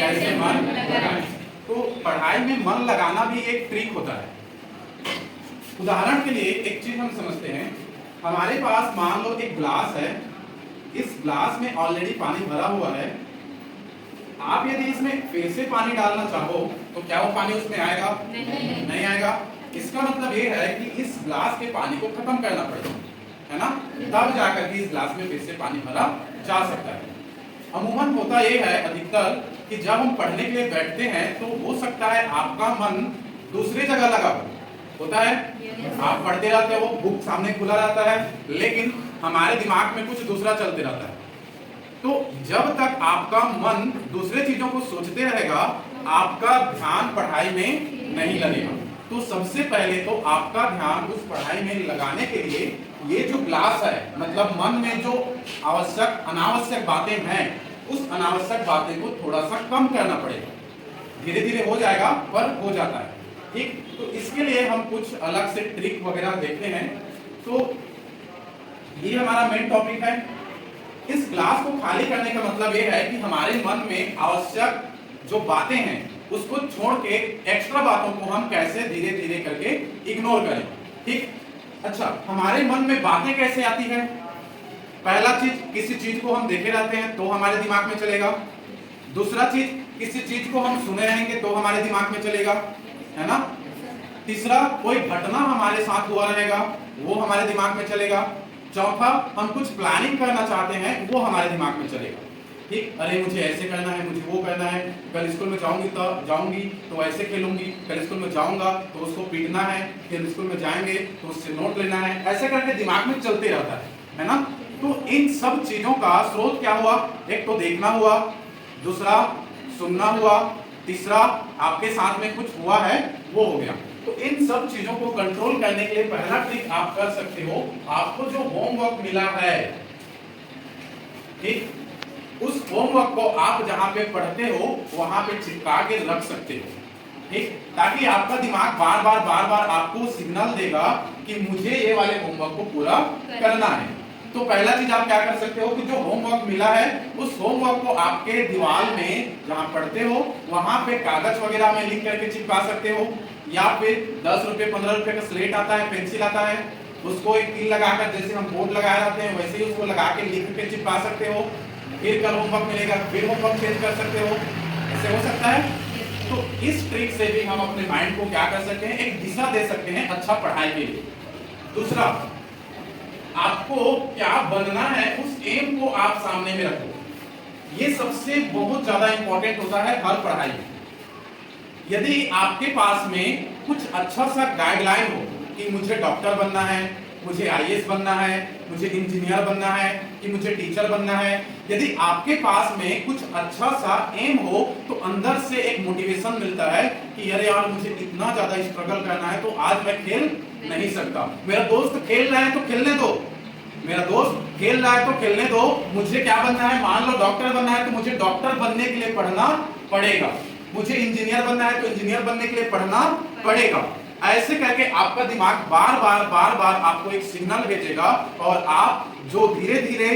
कैसे मन लगाएं। तो पढ़ाई में मन लगाना भी एक ट्रिक होता है। उदाहरण के लिए एक चीज हम समझते हैं, हमारे पास मान लो एक ग्लास है, इस ग्लास में ऑलरेडी पानी भरा हुआ है। आप यदि इसमें फिर से पानी डालना चाहो तो क्या वो पानी उसमें आएगा? नहीं आएगा। इसका मतलब ये है कि इस ग्लास के पानी को खत्म करना पड़ेगा, है ना, तब जाकर के इस ग्लास में फिर से पानी भरा जा सकता है। अमूमन होता ये है अधिकतर कि जब हम पढ़ने के लिए बैठते हैं तो हो सकता है आपका मन दूसरी जगह लगा होता है। आप पढ़ते रहते हो, बुक सामने खुला रहता है, लेकिन हमारे दिमाग में कुछ दूसरा चलते रहता है। तो जब तक आपका मन दूसरे चीजों को सोचते रहेगा, आपका ध्यान पढ़ाई में नहीं लगेगा। तो सबसे पहले तो आपका ध्यान उस पढ़ाई में लगाने के लिए ये जो ग्लास है, मतलब मन में जो आवश्यक अनावश्यक बातें हैं, उस अनावश्यक बातें को थोड़ा सा कम करना पड़ेगा। धीरे धीरे हो जाएगा, पर हो जाता है। ठीक, तो इसके लिए हम कुछ अलग से ट्रिक वगैरह देखते हैं। तो ये हमारा मेन टॉपिक है। इस ग्लास को खाली करने का मतलब ये है कि हमारे मन में आवश्यक जो बातें हैं उसको छोड़ के एक्स्ट्रा बातों को हम कैसे धीरे धीरे करके इग्नोर करें। ठीक, अच्छा, हमारे मन में बातें कैसे आती है? पहला चीज, किसी चीज को हम देखे रहते हैं तो हमारे दिमाग में चलेगा। दूसरा चीज, किसी चीज को हम सुने रहेंगे तो हमारे दिमाग में चलेगा, है ना। तीसरा, कोई घटना हमारे साथ हुआ रहेगा, वो हमारे दिमाग में चलेगा। चौथा, हम कुछ प्लानिंग करना चाहते हैं, वो हमारे दिमाग में चलेगा। ठीक, अरे मुझे ऐसे करना है, मुझे वो करना है, कल स्कूल में जाऊंगी तो ऐसे खेलूंगी, कल स्कूल में जाऊंगा तो उसको पीटना है, फिर स्कूल में जाएंगे तो उससे नोट लेना है, ऐसे करके दिमाग में चलते रहता है ना। तो इन सब चीजों का स्रोत क्या हुआ? एक तो देखना हुआ, दूसरा सुनना हुआ, तीसरा आपके साथ में कुछ हुआ है वो हो गया। तो इन सब चीजों को कंट्रोल करने के लिए पहला ट्रिक आप कर सकते हो, आपको जो होमवर्क मिला है, ठीक, उस होमवर्क को आप जहां पे पढ़ते हो वहां पे चिपका के रख सकते हो। ठीक, ताकि आपका दिमाग बार बार आपको सिग्नल देगा कि मुझे ये वाले होमवर्क को पूरा करना है। तो पहला चीज आप क्या कर सकते हो कि जो होमवर्क मिला है उस होमवर्क को आपके दीवार में जहां पढ़ते हो वहां पे कागज वगैरह में लिख करके चिपका सकते हो, या फिर 10 रुपए 15 रुपए का स्लेट आता है, पेंसिल आता है, उसको एक कील लगाकर, जैसे हम बोर्ड लगाए रहते हैं वैसे ही उसको लगा के लिख के चिपका सकते हो। फिर कल होमवर्क मिलेगा, फिर होमवर्क चेंज कर सकते हो, ऐसे हो सकता है। तो इस ट्रिक से भी हम अपने माइंड को क्या कर सकते हैं, एक दिशा दे सकते हैं अच्छा पढ़ाई के लिए। दूसरा, आपको क्या बनना है उस एम को आप सामने में रखो। ये सबसे बहुत ज्यादा इंपॉर्टेंट होता है हर पढ़ाई में। यदि आपके पास में कुछ अच्छा सा गाइडलाइन हो कि मुझे डॉक्टर बनना है, मुझे आईएएस बनना है, मुझे इंजीनियर बनना है, कि मुझे टीचर बनना है, यदि आपके पास में कुछ अच्छा सा एम हो तो अंदर से एक मोटिवेशन मिलता है कि अरे यार मुझे इतना ज्यादा स्ट्रगल करना है तो आज मैं खेल नहीं सकता। मेरा दोस्त खेल रहा है तो खेलने दो, मेरा दोस्त खेल रहा है तो खेलने दो। मुझे क्या बनना है, मान लो डॉक्टर बनना है तो मुझे डॉक्टर बनने के लिए पढ़ना पड़ेगा, मुझे इंजीनियर बनना है तो इंजीनियर बनने के लिए पढ़ना पड़ेगा। ऐसे करके आपका दिमाग बार बार आपको एक सिग्नल भेजेगा और आप जो धीरे धीरे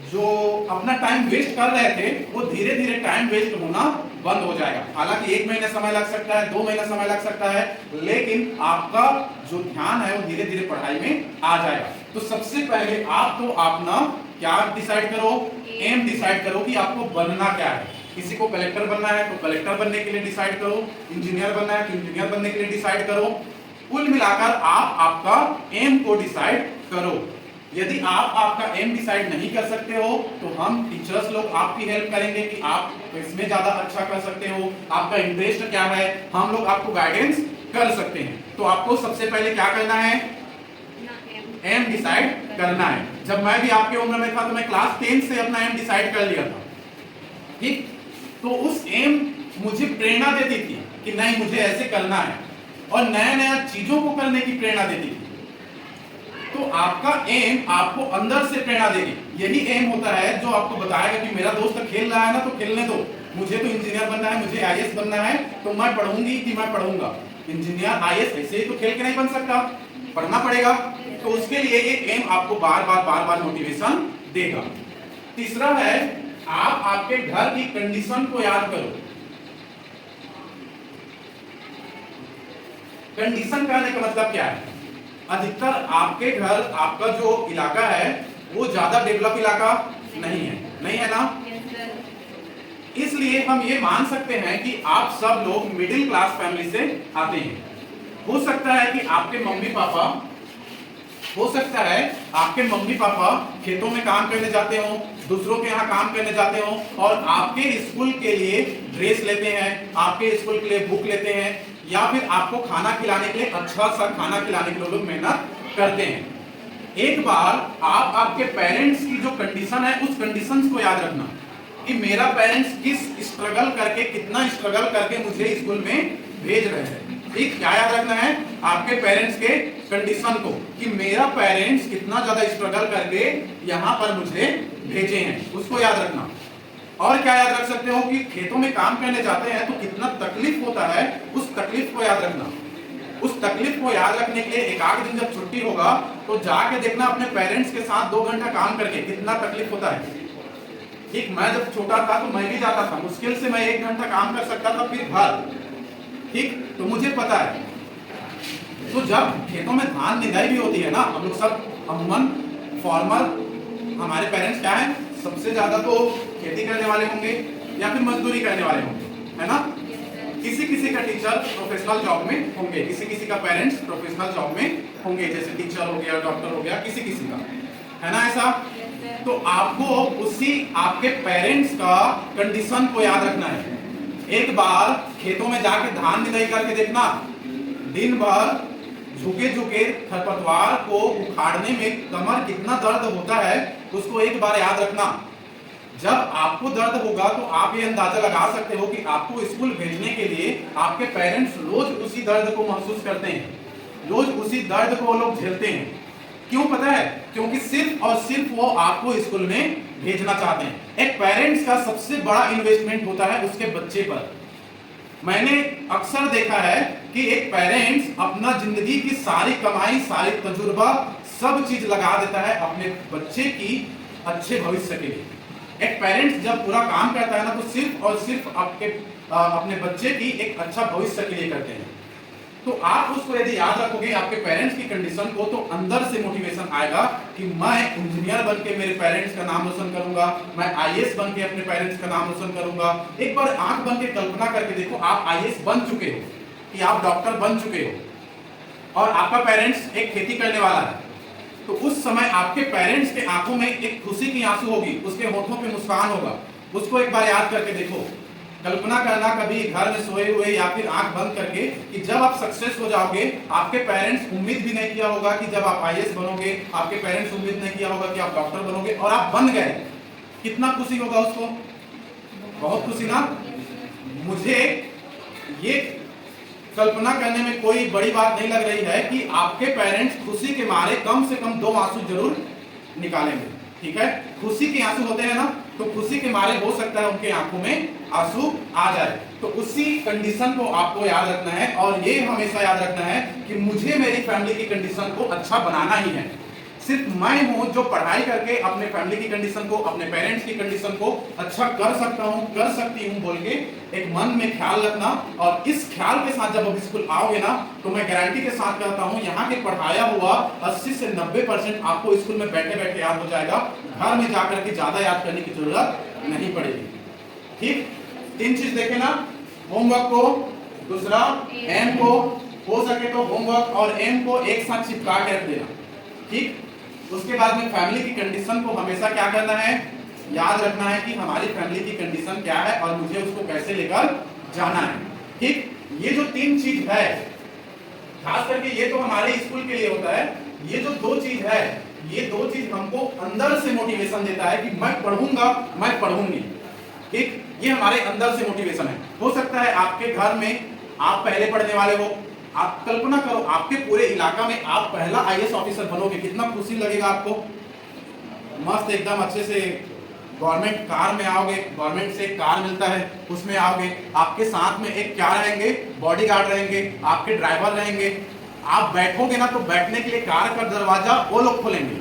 जो अपना टाइम वेस्ट कर रहे थे वो धीरे धीरे टाइम वेस्ट होना बंद हो जाएगा। हालांकि 1 महीना समय लग सकता है, 2 महीना समय लग सकता है, लेकिन आपका जो ध्यान है वो धीरे धीरे पढ़ाई में आ जाएगा। तो सबसे पहले आप तो अपना क्या डिसाइड करो, एम डिसाइड करो कि आपको बनना क्या है। किसी को कलेक्टर बनना है तो कलेक्टर बनने के लिए डिसाइड करो, इंजीनियर बनना है तो इंजीनियर बनने के लिए डिसाइड करो। कुल मिलाकर आप आपका एम को डिसाइड करो। यदि आप आपका एम डिसाइड नहीं कर सकते हो तो हम टीचर्स लोग आपकी हेल्प करेंगे कि आप इसमें ज्यादा अच्छा कर सकते हो, आपका इंटरेस्ट क्या है, हम लोग आपको गाइडेंस कर सकते हैं। तो आपको सबसे पहले क्या करना है, एम डिसाइड करना है। जब मैं भी आपके उम्र में था तो मैं क्लास 10 से अपना एम डिसाइड कर लिया था। ठीक, तो उस एम मुझे प्रेरणा देती थी कि नहीं मुझे ऐसे करना है, और नया नया चीजों को करने की प्रेरणा देती थी। तो आपका एम आपको अंदर से प्रेरणा देगी। यही एम होता है जो आपको बताएगा कि मेरा दोस्त खेल रहा है ना तो खेलने दो, मुझे तो इंजीनियर बनना है, मुझे आईएएस बनना है, तो मैं पढ़ूंगी कि मैं पढ़ूंगा। इंजीनियर आईएएस ऐसे ही तो खेल के नहीं बन सकता, पढ़ना पड़ेगा। तो उसके लिए एक एम आपको बार बार मोटिवेशन देगा। तीसरा है आप आपके घर की कंडीशन को याद करो। कंडीशन कहने का मतलब क्या है? अधिकतर आपके घर, आपका जो इलाका है वो ज्यादा डेवलप इलाका नहीं है, नहीं है ना? इसलिए हम ये मान सकते हैं कि आप सब लोग मिडिल क्लास फैमिली से आते हैं। हो सकता है कि आपके मम्मी पापा, हो सकता है आपके मम्मी पापा खेतों में काम करने जाते हो, दूसरों के यहाँ काम करने जाते हो, और आपके स्कूल के लिए ड्रेस लेते हैं, आपके स्कूल के लिए बुक लेते हैं, या फिर आपको खाना खिलाने के लिए अच्छा सा खाना खिलाने के लिए लोग मेहनत करते हैं। एक बार आप आपके पेरेंट्स की जो कंडीशन है उस कंडीशंस को याद रखना कि मेरा पेरेंट्स किस स्ट्रगल करके, कितना स्ट्रगल करके मुझे स्कूल में भेज रहे हैं। ठीक, क्या याद रखना है? आपके पेरेंट्स के कंडीशन को कि मेरा पेरेंट्स कितना ज्यादा स्ट्रगल करके यहाँ पर मुझे भेजे हैं, उसको याद रखना। और क्या याद रख सकते हो कि खेतों में काम करने जाते हैं तो कितना तकलीफ होता है, उस तकलीफ को याद रखना। उस तकलीफ को याद रखने के लिए एक आध दिन जब छुट्टी होगा तो जाके देखना अपने पेरेंट्स के साथ 2 घंटा काम करके कितना तकलीफ होता है। ठीक, मैं जब छोटा था तो मैं भी जाता था, मुश्किल से मैं 1 घंटा काम कर सकता था, फिर घर। ठीक, तो मुझे पता है। तो जब खेतों में धान निदाई भी होती है ना, हम लोग सब अमूमन फॉर्मर, हमारे पेरेंट्स क्या है, सबसे ज्यादा तो खेती करने वाले होंगे या फिर मजदूरी करने वाले होंगे, है ना? किसी किसी का टीचर प्रोफेशनल जॉब में होंगे, किसी किसी का पेरेंट्स प्रोफेशनल जॉब में होंगे, जैसे टीचर हो गया, डॉक्टर हो गया, किसी किसी का, है ना ऐसा? तो आपको उसी आपके पेरेंट्स का कंडीशन को याद रखना है। एक बार खेतों में जाके धान निदाई करके देखना, दिन भर झुके झुके खरपतवार को उखाड़ने में कमर कितना दर्द होता है, उसको एक बार याद रखना। जब आपको दर्द होगा तो आप ये अंदाजा लगा सकते हो कि आपको स्कूल भेजने के लिए आपके पेरेंट्स रोज उसी दर्द को महसूस करते हैं, रोज उसी दर्द को वो लोग झेलते हैं। क्यों पता है? क्योंकि सिर्फ और सिर्फ वो आपको स्कूल में भेजना चाहते हैं। एक पेरेंट्स का सबसे बड़ा इन्वेस्टमेंट होता है उसके बच्चे पर। मैंने अक्सर देखा है कि एक पेरेंट्स अपना जिंदगी की सारी कमाई, सारी तजुर्बा, सब चीज लगा देता है अपने बच्चे की अच्छे भविष्य के लिए। एक पेरेंट्स जब पूरा काम करता है ना तो सिर्फ और सिर्फ अपने बच्चे की एक अच्छा भविष्य के लिए करते हैं। तो आप उसको यदि याद रखोगे आपके पेरेंट्स की कंडीशन को, तो अंदर से मोटिवेशन आएगा कि मैं इंजीनियर बन के मेरे पेरेंट्स का नाम रोशन करूंगा, मैं आईएएस बन के अपने पेरेंट्स का नाम रोशन करूंगा। एक बार आंख बन के कल्पना करके देखो, आप आईएएस बन चुके हो, कि आप डॉक्टर बन चुके हो और आपका पेरेंट्स एक खेती करने वाला है, तो उस समय आपके पेरेंट्स के आंखों में एक खुशी की आंसू होगी, उसके होठों पे मुस्कान होगा। उसको एक बार याद करके देखो, कल्पना करना कभी घर में सोए हुए या फिर आंख बंद करके कि जब आप सक्सेस हो जाओगे, आपके पेरेंट्स उम्मीद भी नहीं किया होगा कि जब आप आईएएस बनोगे, आपके पेरेंट्स उम्मीद नहीं किया होगा कि आप डॉक्टर बनोगे और आप बन गए, कितना खुशी होगा उसको? बहुत खुशी ना? मुझे ये कल्पना करने में कोई बड़ी बात नहीं लग रही है कि आपके पेरेंट्स खुशी के मारे कम से कम 2 आंसू जरूर निकालेंगे। ठीक है, खुशी के आंसू होते हैं ना, तो खुशी के मारे हो सकता है उनके आंखों में आंसू आ जाए। तो उसी कंडीशन को आपको याद रखना है और ये हमेशा याद रखना है कि मुझे मेरी फैमिली की कंडीशन को अच्छा बनाना ही है। सिर्फ मैं हूं जो पढ़ाई करके अपने फैमिली की कंडीशन को, अपने पेरेंट्स की कंडीशन को अच्छा कर सकता हूं, कर सकती हूं बोल के एक मन में ख्याल रखना। और इस ख्याल के साथ जब आप स्कूल आओगे ना, तो मैं गारंटी के साथ कहता हूं यहाँ के पढ़ाया हुआ 80 से 90% आपको स्कूल में बैठे बैठे याद हो जाएगा। घर में जाकर के ज्यादा याद करने की जरूरत नहीं पड़ेगी। ठीक, 3 चीज देखे ना, होमवर्क को, दूसरा एम को, हो सके तो होमवर्क और एम को एक साथ चिपका के रख देना। ठीक, उसके बाद में फैमिली की कंडीशन को हमेशा क्या करना है, याद रखना है कि हमारी फैमिली की कंडीशन क्या है और मुझे उसको कैसे लेकर जाना है। ठीक, ये जो 3 चीज है, खास करके ये तो हमारे स्कूल के लिए होता है, ये जो 2 चीज है, ये 2 चीज हमको अंदर से मोटिवेशन देता है कि मैं पढ़ूंगा, मैं पढ़ूंगी। ठीक, ये हमारे अंदर से मोटिवेशन है। हो सकता है आपके घर में आप पहले पढ़ने वाले हो, आप कल्पना करो आपके पूरे इलाका में आप पहला आईएएस ऑफिसर बनोगे, कितना खुशी लगेगा आपको। मस्त एकदम अच्छे से गवर्नमेंट कार में आओगे, गवर्नमेंट से कार मिलता है उसमें आओगे, आपके साथ में एक क्या रहेंगे, बॉडीगार्ड रहेंगे, आपके ड्राइवर रहेंगे। आप बैठोगे ना तो बैठने के लिए कार का दरवाजा वो लोग खोलेंगे।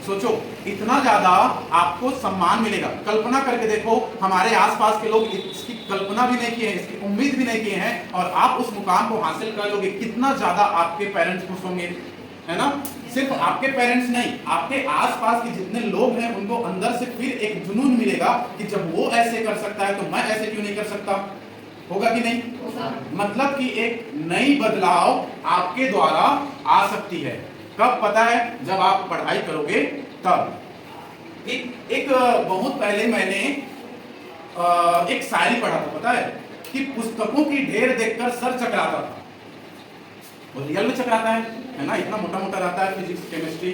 सोचो इतना ज्यादा आपको सम्मान मिलेगा। कल्पना करके देखो, हमारे आसपास के लोग इसकी कल्पना भी नहीं किए हैं, इसकी उम्मीद भी नहीं किए हैं, और आप उस मुकाम को हासिल कर लोगे, कितना ज्यादा आपके पेरेंट्स खुश होंगे, है ना। सिर्फ आपके पेरेंट्स नहीं, आपके आसपास के जितने लोग हैं उनको अंदर से फिर एक जुनून मिलेगा कि जब वो ऐसे कर सकता है तो मैं ऐसे क्यों नहीं कर सकता। होगा कि नहीं? मतलब कि एक नई बदलाव आपके द्वारा आ सकती है। कब पता है? जब आप पढ़ाई करोगे तब। एक बहुत पहले मैंने एक शायरी पढ़ा था, पता है कि पुस्तकों की ढेर देखकर सर चकराता था। वो रियल में चकराता है ना, इतना मोटा मोटा रहता है फिजिक्स केमिस्ट्री।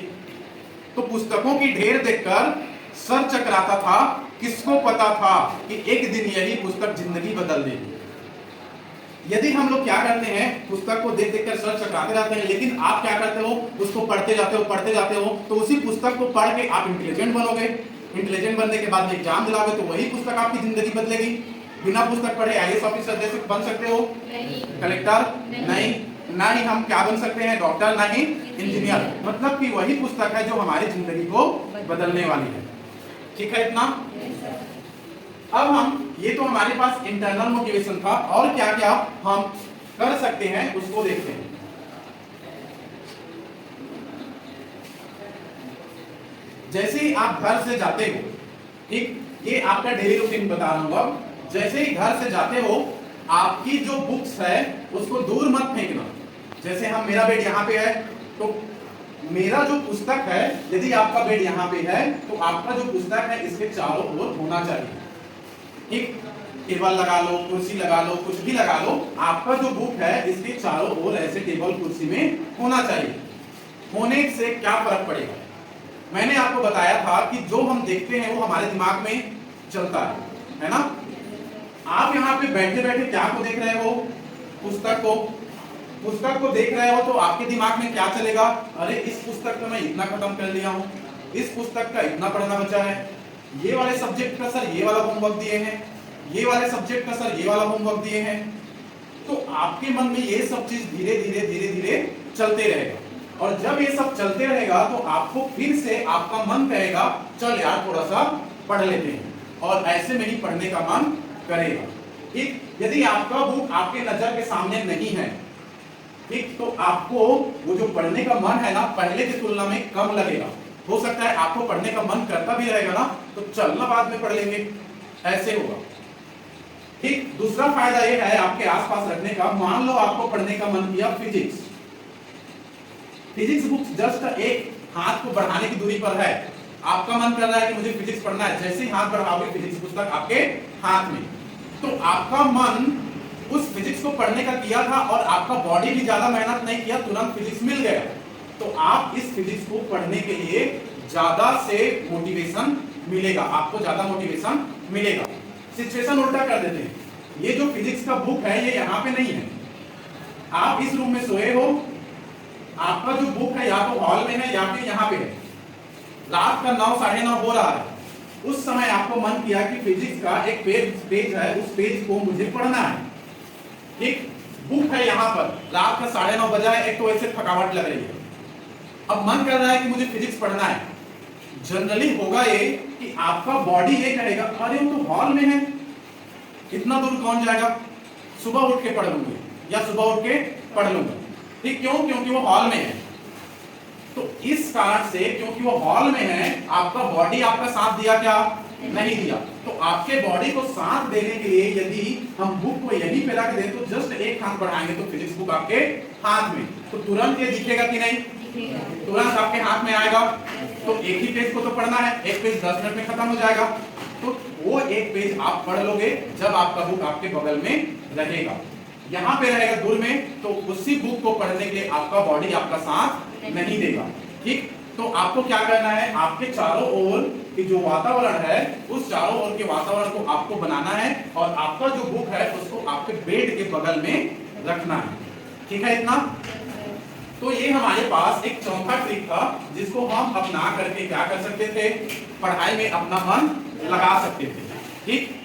तो पुस्तकों की ढेर देखकर सर चकराता था, किसको पता था कि एक दिन यही पुस्तक जिंदगी बदल देगी। यदि हम लोग क्या करते हैं, पुस्तक को देख देखकर सर चकराते रहते हैं, लेकिन आप क्या करते हो, उसको पढ़ते जाते हो, तो उसी पुस्तक को पढ़ के आप इंटेलिजेंट बनोगे। इंटेलिजेंट बनने के बाद एग्जाम दिलाओगे तो वही पुस्तक आपकी जिंदगी बदलेगी। बिना पुस्तक पढ़े आईएएस ऑफिसर जैसे बन सकते हो? कलेक्टर नहीं, ना ही हम क्या बन सकते हैं, डॉक्टर, ना ही इंजीनियर। मतलब कि वही पुस्तक है जो हमारी जिंदगी को बदलने वाली है। ठीक है इतना? अब हम, ये तो हमारे पास इंटरनल मोटिवेशन था, और क्या क्या हम कर सकते हैं उसको देखते हैं। जैसे ही आप घर से जाते हो, ठीक, ये आपका डेली रूटीन बता रहा हूं अब। जैसे ही घर से जाते हो, आपकी जो बुक्स है उसको दूर मत फेंकना। जैसे हम, मेरा बेड यहाँ पे है, तो मेरा जो पुस्तक है, यदि आपका बेड यहाँ पे है तो आपका जो पुस्तक है इसके चारों ओर होना चाहिए। ठीक, टेबल लगा लो, कुर्सी लगा लो, कुछ भी लगा लो, आपका जो बुक है इसके चारों ओर ऐसे टेबल कुर्सी में होना चाहिए। होने से क्या फर्क पड़ेगा? मैंने आपको बताया था कि जो हम देखते हैं वो हमारे दिमाग में चलता है ना। आप यहाँ पे बैठे बैठे क्या को देख रहे हो? पुस्तक को। पुस्तक को देख रहे हो तो आपके दिमाग में क्या चलेगा? अरे इस पुस्तक का मैं इतना खत्म कर लिया हूँ, इस पुस्तक का इतना पढ़ना बचा है, ये वाले सब्जेक्ट का सर ये वाला होमवर्क दिए हैं, ये वाले सब्जेक्ट का सर ये वाला होमवर्क दिए हैं। तो आपके मन में ये सब चीज धीरे धीरे धीरे धीरे चलते रहेगा, और जब ये सब चलते रहेगा तो आपको फिर से आपका मन कहेगा चल यार थोड़ा सा पढ़ लेते हैं, और ऐसे में ही पढ़ने का मन करेगा। ठीक, यदि आपका बुक आपके नजर के सामने नहीं है, ठीक, तो आपको वो जो पढ़ने का मन है ना, पहले की तुलना में कम लगेगा। हो सकता है आपको पढ़ने का मन करता भी रहेगा ना, तो चलना बाद में पढ़ लेंगे, ऐसे होगा। ठीक, दूसरा फायदा ये है आपके आसपास रखने का। मान लो आपको पढ़ने का मन किया फिजिक्स, फिजिक्स बुक्स जस्ट एक हाथ को बढ़ाने की दूरी पर है। आपका मन कर रहा है कि मुझे फिजिक्स पढ़ना है, जैसे ही हाथ बढ़ाओगे फिजिक्स पुस्तक आपके हाथ में, तो आपका मन उस फिजिक्स को पढ़ने का किया था, और आपका बॉडी भी ज्यादा मेहनत नहीं किया, तुरंत फिजिक्स मिल गया। तो आप इस फिजिक्स को पढ़ने के लिए ज्यादा से मोटिवेशन मिलेगा, आपको ज्यादा मोटिवेशन मिलेगा। सिचुएशन उल्टा कर देते हैं, ये जो फिजिक्स का बुक है ये यहाँ पे नहीं है, आप इस रूम में सोए हो, आपका जो बुक है या तो हॉल में है या फिर यहाँ पे है, रात का 9 साढ़े 9 हो रहा है, उस समय आपको मन किया कि फिजिक्स का एक पेज है, उस पेज को मुझे पढ़ना है। ठीक, बुक है यहाँ पर, रात का 9:30 बजा है, एक तो ऐसे थकावट लग रही है, अब मन कर रहा है कि मुझे फिजिक्स पढ़ना है। जनरली होगा ये कि आपका बॉडी ये कहेगा अरे वो तो हॉल में है, इतना दूर कौन जाएगा, सुबह उठ के पढ़ लूंगा या सुबह उठ के पढ़ लूंगा। ठीक, क्यों? क्योंकि वो हॉल में है। तो इस कारण से, क्योंकि वो हॉल में है, आपका बॉडी आपका साथ दिया क्या? नहीं दिया। तो आपके बॉडी को साथ देने के लिए यदि हम बुक को यहीं पे रख दें, तो जस्ट एक हाथ बढ़ाएंगे तो फिजिक्स बुक आपके हाथ में, तो तुरंत ये दिखेगा कि नहीं? तुरंत आपके हाथ में आएगा। तो एक ही पेज को तो पढ़ना है, एक पेज 10 मिनट में खत्म हो जाएगा, तो वो एक पेज आप पढ़ लोगे जब आपका बुक आपके बगल में रहेगा। यहाँ पे रहेगा दूर में, तो उसी बुक को पढ़ने के लिए आपका बॉडी आपका साथ नहीं देगा। ठीक, तो आपको क्या करना है, आपके चारों ओर की जो वातावरण है, उस चारों ओर के वातावरण को आपको बनाना है, और आपका जो बुक है उसको आपके बेड के बगल में रखना है। ठीक है इतना? तो ये हमारे पास एक चौथा ट्रिक था जिसको हम अपना करके क्या कर सकते थे, पढ़ाई में अपना मन लगा सकते थे। ठीक,